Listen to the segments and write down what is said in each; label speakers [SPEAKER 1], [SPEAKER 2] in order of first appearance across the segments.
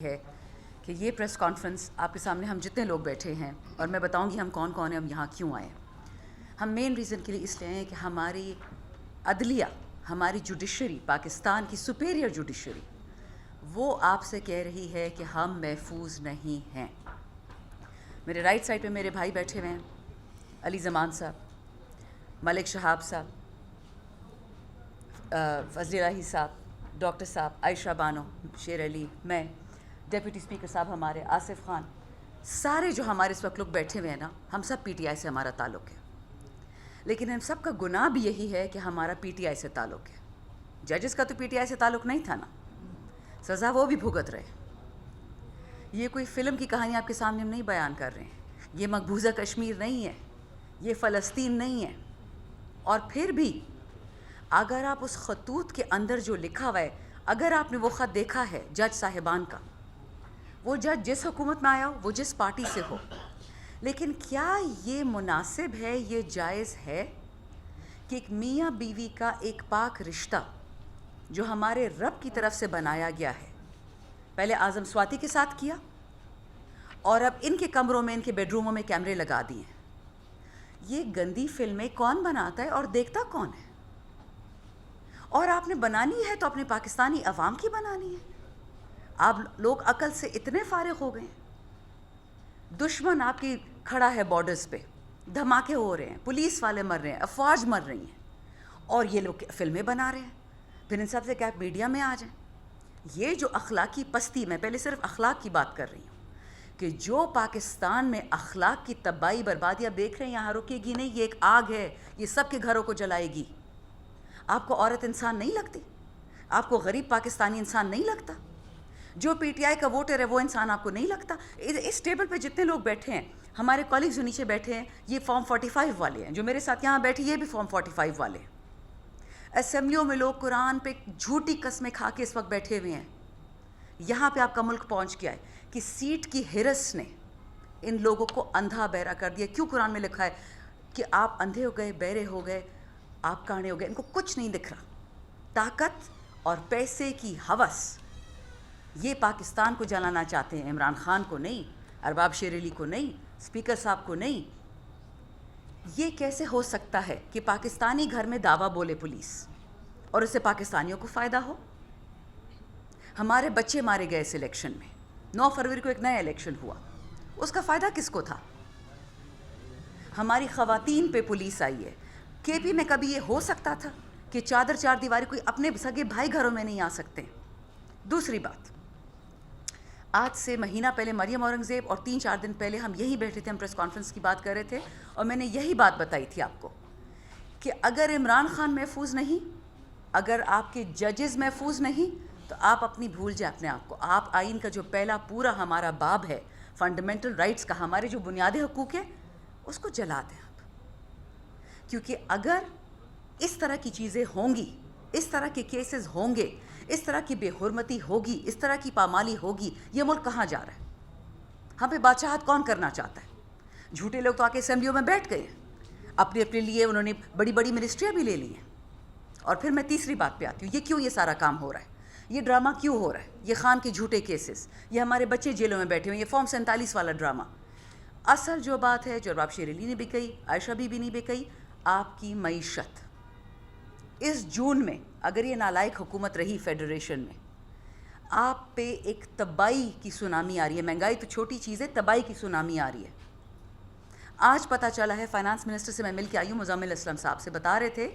[SPEAKER 1] ہے کہ یہ پریس کانفرنس آپ کے سامنے ہم جتنے لوگ بیٹھے ہیں اور میں بتاؤں گی ہم کون کون ہیں، ہم یہاں کیوں آئے ہیں۔ ہم مین ریزن کے لیے اس لیے آئے ہیں کہ ہماری عدلیہ، ہماری جوڈیشری، پاکستان کی سپیریئر جوڈیشری وہ آپ سے کہہ رہی ہے کہ ہم محفوظ نہیں ہیں۔ میرے رائٹ سائڈ پہ میرے بھائی بیٹھے ہوئے ہیں، علی زمان صاحب، ملک شہاب صاحب، فضل الہی صاحب، ڈاکٹر صاحب، عائشہ بانو، شیر علی، میں، ڈیپٹی اسپیکر صاحب ہمارے آصف خان، سارے جو ہمارے اس وقت لوگ بیٹھے ہوئے ہیں نا، ہم سب پی ٹی آئی سے ہمارا تعلق ہے، لیکن ہم سب کا گناہ بھی یہی ہے کہ ہمارا پی ٹی آئی سے تعلق ہے۔ ججز کا تو پی ٹی آئی سے تعلق نہیں تھا نا، سزا وہ بھی بھگت رہے۔ یہ کوئی فلم کی کہانی آپ کے سامنے ہم نہیں بیان کر رہے ہیں، یہ مقبوضہ کشمیر نہیں ہے، یہ فلسطین نہیں ہے۔ اور پھر بھی اگر آپ اس خطوط کے اندر جو لکھا ہوا ہے، اگر آپ نے وہ خط دیکھا ہے جج صاحبان کا، وہ جج جس حکومت میں آیا ہو، وہ جس پارٹی سے ہو، لیکن کیا یہ مناسب ہے، یہ جائز ہے کہ ایک میاں بیوی کا ایک پاک رشتہ جو ہمارے رب کی طرف سے بنایا گیا ہے، پہلے اعظم سواتی کے ساتھ کیا اور اب ان کے کمروں میں، ان کے بیڈ روموں میں کیمرے لگا دیے ہیں۔ یہ گندی فلمیں کون بناتا ہے اور دیکھتا کون ہے؟ اور آپ نے بنانی ہے تو اپنے پاکستانی عوام کی بنانی ہے۔ آپ لوگ عقل سے اتنے فارغ ہو گئے ہیں، دشمن آپ کی کھڑا ہے بارڈرز پہ، دھماکے ہو رہے ہیں، پولیس والے مر رہے ہیں، افواج مر رہی ہیں، اور یہ لوگ فلمیں بنا رہے ہیں۔ پھر ان سب سے کیا میڈیا میں آ جائیں؟ یہ جو اخلاقی پستی، میں پہلے صرف اخلاق کی بات کر رہی ہوں کہ جو پاکستان میں اخلاق کی تباہی بربادیاں دیکھ رہے ہیں، یہاں رکے گی نہیں، یہ ایک آگ ہے، یہ سب کے گھروں کو جلائے گی۔ آپ کو عورت انسان نہیں لگتی؟ آپ کو غریب پاکستانی انسان نہیں لگتا؟ جو پی ٹی آئی کا ووٹر ہے وہ انسان آپ کو نہیں لگتا؟ اس ٹیبل پہ جتنے لوگ بیٹھے ہیں، ہمارے کالیگز جو نیچے بیٹھے ہیں، یہ فارم 45 والے ہیں، جو میرے ساتھ یہاں بیٹھے یہ بھی فارم 45 والے ہیں۔ اسمبلیوں میں لوگ قرآن پہ جھوٹی قسمیں کھا کے اس وقت بیٹھے ہوئے ہیں۔ یہاں پہ آپ کا ملک پہنچ گیا ہے کہ سیٹ کی ہرس نے ان لوگوں کو اندھا بہرا کر دیا۔ کیوں قرآن میں لکھا ہے کہ آپ اندھے ہو گئے، بہرے ہو گئے، آپ کانے ہو گئے؟ ان کو کچھ نہیں دکھ رہا۔ طاقت اور پیسے کی ہوس، یہ پاکستان کو جلانا چاہتے ہیں، عمران خان کو نہیں، ارباب شیر علی کو نہیں، اسپیکر صاحب کو نہیں۔ یہ کیسے ہو سکتا ہے کہ پاکستانی گھر میں دعویٰ بولے پولیس اور اس سے پاکستانیوں کو فائدہ ہو؟ ہمارے بچے مارے گئے اس الیکشن میں، 9 فروری کو ایک نیا الیکشن ہوا، اس کا فائدہ کس کو تھا؟ ہماری خواتین پہ پولیس آئی ہے۔ کے پی میں کبھی یہ ہو سکتا تھا کہ چار دیواری کوئی اپنے سگے بھائی گھروں میں نہیں آ سکتے؟ دوسری بات، آج سے مہینہ پہلے مریم اورنگزیب اور 3-4 دن پہلے ہم یہی بیٹھے تھے، ہم پریس کانفرنس کی بات کر رہے تھے، اور میں نے یہی بات بتائی تھی آپ کو کہ اگر عمران خان محفوظ نہیں، اگر آپ کے ججز محفوظ نہیں، تو آپ اپنی بھول جائیں اپنے آپ کو۔ آپ آئین کا جو پہلا پورا ہمارا باب ہے فنڈامنٹل رائٹس کا، ہمارے جو بنیادی حقوق ہیں، اس کو جلا دیں آپ، کیونکہ اگر اس طرح کی چیزیں ہوں گی، اس طرح کے کیسز ہوں گے، اس طرح کی بے حرمتی ہوگی، اس طرح کی پامالی ہوگی، یہ ملک کہاں جا رہا ہے؟ ہم پہ بادشاہت کون کرنا چاہتا ہے؟ جھوٹے لوگ تو آ کے اسمبلیوں میں بیٹھ گئے ہیں، اپنے لیے انہوں نے بڑی بڑی منسٹریاں بھی لے لی ہیں۔ اور پھر میں تیسری بات پہ آتی ہوں، یہ کیوں یہ سارا کام ہو رہا ہے؟ یہ ڈرامہ کیوں ہو رہا ہے؟ یہ خان کے جھوٹے کیسز، یہ ہمارے بچے جیلوں میں بیٹھے ہوئے، یہ فارم 47 والا ڈرامہ۔ اصل جو بات ہے، جو ارباب شیر علی نے بھی کہی، عائشہ بی بی نے بھی کہی، آپ کی معیشت اس جون میں اگر یہ نالائق حکومت رہی فیڈریشن میں، آپ پہ ایک تباہی کی سونامی آ رہی ہے۔ مہنگائی تو چھوٹی چیز ہے، تباہی کی سونامی آ رہی ہے۔ آج پتہ چلا ہے، فائنانس منسٹر سے میں مل کے آئی ہوں، مزمل اسلم صاحب سے بتا رہے تھے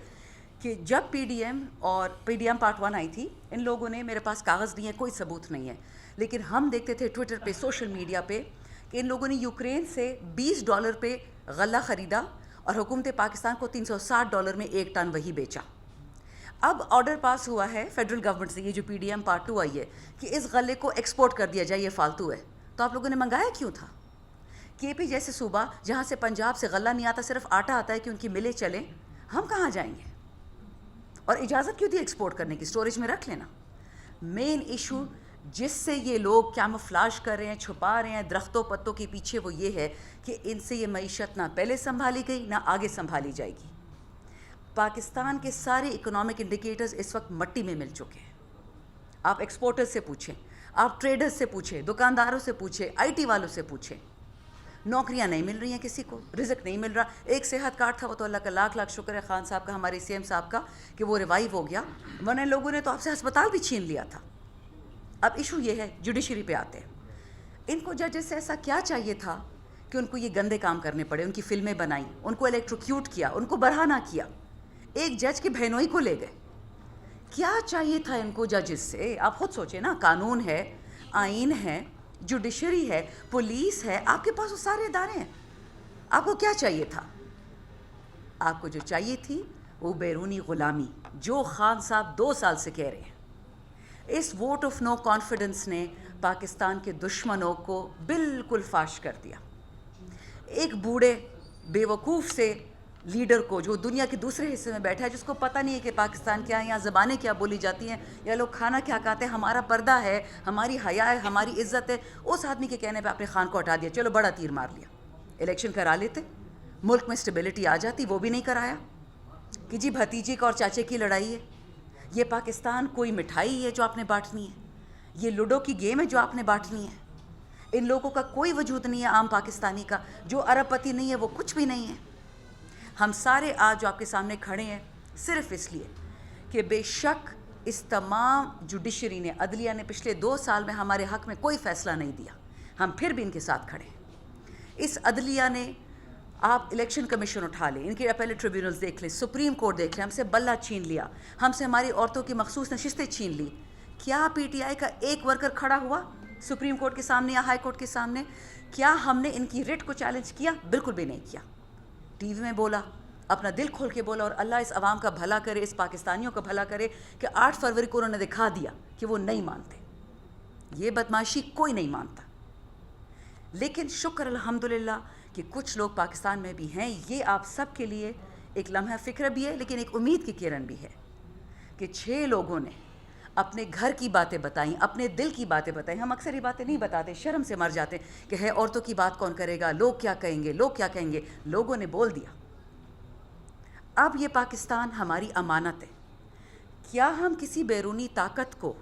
[SPEAKER 1] کہ جب پی ڈی ایم اور پی ڈی ایم پارٹ 1 آئی تھی، ان لوگوں نے، میرے پاس کاغذ نہیں ہے، کوئی ثبوت نہیں ہے، لیکن ہم دیکھتے تھے ٹویٹر پہ، سوشل میڈیا پہ، کہ ان لوگوں نے یوکرین سے $20 پہ غلہ خریدا اور حکومت پاکستان کو $360 میں 1 ٹن وہی بیچا۔ اب آرڈر پاس ہوا ہے فیڈرل گورنمنٹ سے، یہ جو پی ڈی ایم پارٹ 2 آئی ہے، کہ اس غلے کو ایکسپورٹ کر دیا جائے، یہ فالتو ہے۔ تو آپ لوگوں نے منگایا کیوں تھا؟ کے پی جیسے صوبہ جہاں سے پنجاب سے غلہ نہیں آتا، صرف آٹا آتا ہے کہ ان کی ملیں چلیں، ہم کہاں جائیں گے؟ اور اجازت کیوں دی ایکسپورٹ کرنے کی؟ سٹوریج میں رکھ لینا۔ مین ایشو جس سے یہ لوگ کیموفلاج کر رہے ہیں، چھپا رہے ہیں درختوں پتوں کے پیچھے، وہ یہ ہے کہ ان سے یہ معیشت نہ پہلے سنبھالی گئی، نہ آگے سنبھالی جائے گی۔ پاکستان کے سارے اکنامک انڈیکیٹرز اس وقت مٹی میں مل چکے ہیں۔ آپ ایکسپورٹر سے پوچھیں، آپ ٹریڈرز سے پوچھیں, دکانداروں سے پوچھیں, آئی ٹی والوں سے پوچھیں, نوکریاں نہیں مل رہی ہیں کسی کو, رزق نہیں مل رہا. ایک صحت کارڈ تھا, وہ تو اللہ کا لاکھ لاکھ شکر ہے خان صاحب کا, ہمارے سی ایم صاحب کا, کہ وہ ریوائیو ہو گیا, ورنہ لوگوں نے تو آپ سے ہسپتال بھی چھین لیا تھا. اب ایشو یہ ہے, جوڈیشری پہ آتے ہیں. ان کو ججز سے ایسا کیا چاہیے تھا کہ ان کو یہ گندے کام کرنے پڑے؟ ان کی فلمیں بنائیں, ان کو الیکٹروکیوٹ کیا, ان کو برہنہ کیا, ایک جج کے بہنوئی کو لے گئے. کیا چاہیے تھا ان کو ججز سے؟ آپ خود سوچیں نا, قانون ہے, آئین ہے, جوڈیشری ہے, پولیس ہے, آپ کے پاس وہ سارے ادارے ہیں. آپ کو کیا چاہیے تھا؟ آپ کو جو چاہیے تھی وہ بیرونی غلامی, جو خان صاحب 2 سال سے کہہ رہے ہیں. اس ووٹ آف نو کانفیڈنس نے پاکستان کے دشمنوں کو بالکل فاش کر دیا. ایک بوڑھے بیوقوف سے لیڈر کو, جو دنیا کے دوسرے حصے میں بیٹھا ہے, جس کو پتہ نہیں ہے کہ پاکستان کیا ہے, یہاں زبانیں کیا بولی جاتی ہیں, یا لوگ کھانا کیا کھاتے ہیں, ہمارا پردہ ہے, ہماری حیا ہے, ہماری عزت ہے, اس آدمی کے کہنے پہ آپ نے خان کو ہٹا دیا. چلو بڑا تیر مار لیا, الیکشن کرا لیتے, ملک میں اسٹیبلٹی آ جاتی. وہ بھی نہیں کرایا کہ جی بھتیجی کا اور چاچے کی لڑائی ہے. یہ پاکستان کوئی مٹھائی ہے جو آپ نے بانٹنی ہے؟ یہ لوڈو کی گیم ہے جو آپ نے بانٹنی ہے؟ ان لوگوں کا کوئی وجود نہیں ہے عام پاکستانی کا, جو ارب پتی نہیں ہے وہ کچھ بھی نہیں ہے. ہم سارے آج جو آپ کے سامنے کھڑے ہیں صرف اس لیے کہ بے شک اس تمام جوڈیشری نے, عدلیہ نے پچھلے 2 سال میں ہمارے حق میں کوئی فیصلہ نہیں دیا, ہم پھر بھی ان کے ساتھ کھڑے ہیں. اس عدلیہ نے, آپ الیکشن کمیشن اٹھا لیں, ان کے اپیلیٹ ٹریبیونلز دیکھ لیں, سپریم کورٹ دیکھ لیں, ہم سے بلہ چھین لیا, ہم سے ہماری عورتوں کی مخصوص نشستیں چھین لی. کیا پی ٹی آئی کا ایک ورکر کھڑا ہوا سپریم کورٹ کے سامنے یا ہائی کورٹ کے سامنے؟ کیا ہم نے ان کی ریٹ کو چیلنج کیا؟ بالکل بھی نہیں کیا. ٹی وی میں بولا, اپنا دل کھول کے بولا, اور اللہ اس عوام کا بھلا کرے, اس پاکستانیوں کا بھلا کرے کہ 8 فروری کو انہوں نے دکھا دیا کہ وہ نہیں مانتے. یہ بدمعاشی کوئی نہیں مانتا. لیکن شکر الحمدللہ کہ کچھ لوگ پاکستان میں بھی ہیں. یہ آپ سب کے لیے ایک لمحہ فکر بھی ہے, لیکن ایک امید کی کرن بھی ہے کہ 6 لوگوں نے اپنے گھر کی باتیں بتائیں, اپنے دل کی باتیں بتائیں. ہم اکثر یہ باتیں نہیں بتاتے, شرم سے مر جاتے کہ ہے عورتوں کی بات کون کرے گا, لوگ کیا کہیں گے, لوگ کیا کہیں گے. لوگوں نے بول دیا. اب یہ پاکستان ہماری امانت ہے. کیا ہم کسی بیرونی طاقت کو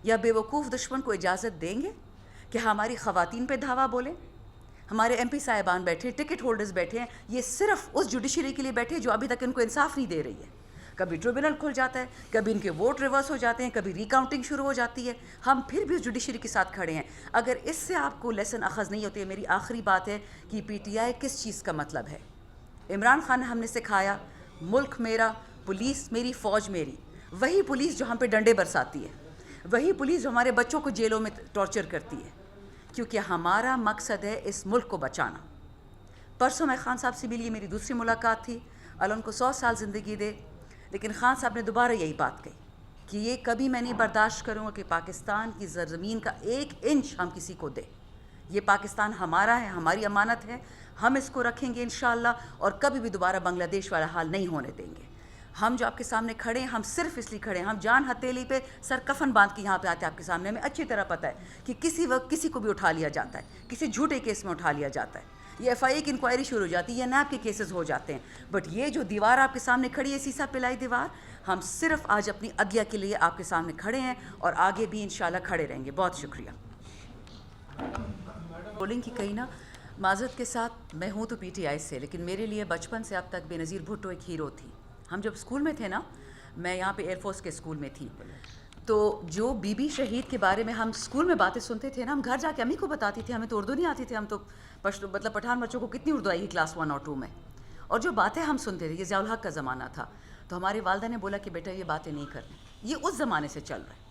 [SPEAKER 1] یا بیوقوف دشمن کو اجازت دیں گے کہ ہماری خواتین پہ دھاوا بولیں؟ ہمارے ایم پی صاحبان بیٹھے, ٹکٹ ہولڈرز بیٹھے ہیں, یہ صرف اس جوڈیشری کے لیے بیٹھے جو ابھی تک ان کو انصاف نہیں دے رہی ہے. کبھی ٹریبونل کھل جاتا ہے, کبھی ان کے ووٹ ریورس ہو جاتے ہیں, کبھی ریکاؤنٹنگ شروع ہو جاتی ہے. ہم پھر بھی اس جوڈیشری کے ساتھ کھڑے ہیں. اگر اس سے آپ کو لیسن اخذ نہیں ہوتی ہے, میری آخری بات ہے کہ پی ٹی آئی کس چیز کا مطلب ہے. عمران خان نے ہم نے سکھایا, ملک میرا, پولیس میری, فوج میری. وہی پولیس جو ہم پہ ڈنڈے برساتی ہے, وہی پولیس جو ہمارے بچوں کو جیلوں میں ٹارچر کرتی ہے, کیونکہ ہمارا مقصد ہے اس ملک کو بچانا. پرسوں میں خان صاحب سے ملی, میری دوسری ملاقات تھی, اللہ ان کو 100 سال زندگی دے. لیکن خان صاحب نے دوبارہ یہی بات کہی کہ یہ کبھی میں نہیں برداشت کروں گا کہ پاکستان کی زمین کا 1 انچ ہم کسی کو دیں. یہ پاکستان ہمارا ہے, ہماری امانت ہے, ہم اس کو رکھیں گے انشاءاللہ, اور کبھی بھی دوبارہ بنگلہ دیش والا حال نہیں ہونے دیں گے. ہم جو آپ کے سامنے کھڑے ہیں, ہم صرف اس لیے کھڑے ہیں, ہم جان ہتھیلی پہ سر کفن باندھ کے یہاں پہ آتے ہیں آپ کے سامنے. ہمیں اچھی طرح پتہ ہے کہ کسی وقت کسی کو بھی اٹھا لیا جاتا ہے, کسی جھوٹے کیس میں اٹھا لیا جاتا ہے, یہ ایف آئی اے کی انکوائری شروع ہو جاتی ہے, یہ نیب کے کیسز ہو جاتے ہیں. بٹ یہ جو دیوار آپ کے سامنے کھڑی ہے, سیسا پلائی دیوار, ہم صرف آج اپنی عدلیہ کے لیے آپ کے سامنے کھڑے ہیں, اور آگے بھی انشاءاللہ کھڑے رہیں گے. بہت شکریہ. بولنگ کی کہیں نا, معذرت کے ساتھ, میں ہوں تو پی ٹی آئی سے, لیکن میرے لیے بچپن سے اب تک بے نظیر بھٹو ایک ہیرو تھی. ہم جب اسکول میں تھے نا, میں یہاں پہ ایئر فورس کے اسکول میں تھی, تو جو بی بی شہید کے بارے میں ہم اسکول میں باتیں سنتے تھے نا, ہم گھر جا کے امی کو بتاتی تھی. ہمیں تو اردو نہیں آتی تھی, ہم تو مطلب پٹھان بچوں کو کتنی اردو آئی ہے کلاس 1 اور 2 میں. اور جو باتیں ہم سنتے تھے, یہ ضیاء الحق کا زمانہ تھا, تو ہماری والدہ نے بولا کہ بیٹا یہ باتیں نہیں کرنی, یہ اس زمانے سے چل رہا ہے.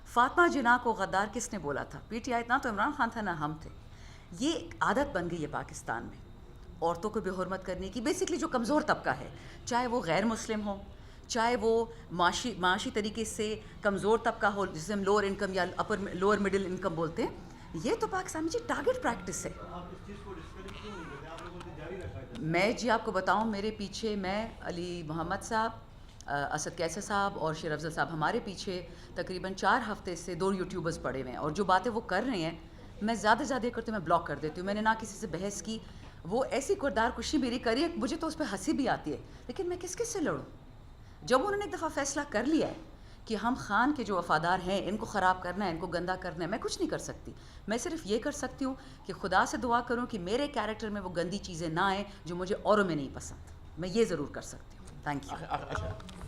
[SPEAKER 1] فاطمہ جناح کو غدار کس نے بولا تھا؟ P T I. نہ تو عمران خان تھا نہ ہم تھے. یہ عادت بن گئی ہے پاکستان میں عورتوں کو بے حرمت کرنے کی. بیسکلی جو کمزور طبقہ ہے, چاہے وہ غیر مسلم ہو, چاہے وہ معاشی طریقے سے کمزور طبقہ ہو, جسے ہم لوور انکم یا لوور مڈل انکم بولتے ہیں, یہ تو پاکستان میں جی ٹارگٹ پریکٹس ہے. میں جی آپ کو بتاؤں, میرے پیچھے میں, علی محمد صاحب, اسد کیسر صاحب اور شیر افضل صاحب, ہمارے پیچھے تقریباً 4 ہفتے سے 2 یوٹیوبرز پڑے ہوئے ہیں, اور جو باتیں وہ کر رہے ہیں, میں زیادہ کرتی ہوں, میں بلاک کر دیتی ہوں. میں نے نہ کسی سے بحث کی, وہ ایسی کردار کشی میری کری ہے, مجھے تو اس پہ ہنسی بھی آتی ہے, لیکن میں کس سے لڑوں؟ جب انہوں نے ایک دفعہ فیصلہ کر لیا ہے کہ ہم خان کے جو وفادار ہیں ان کو خراب کرنا ہے, ان کو گندا کرنا ہے, میں کچھ نہیں کر سکتی. میں صرف یہ کر سکتی ہوں کہ خدا سے دعا کروں کہ میرے کیریکٹر میں وہ گندی چیزیں نہ آئیں جو مجھے اوروں میں نہیں پسند. میں یہ ضرور کر سکتی ہوں. Thank you.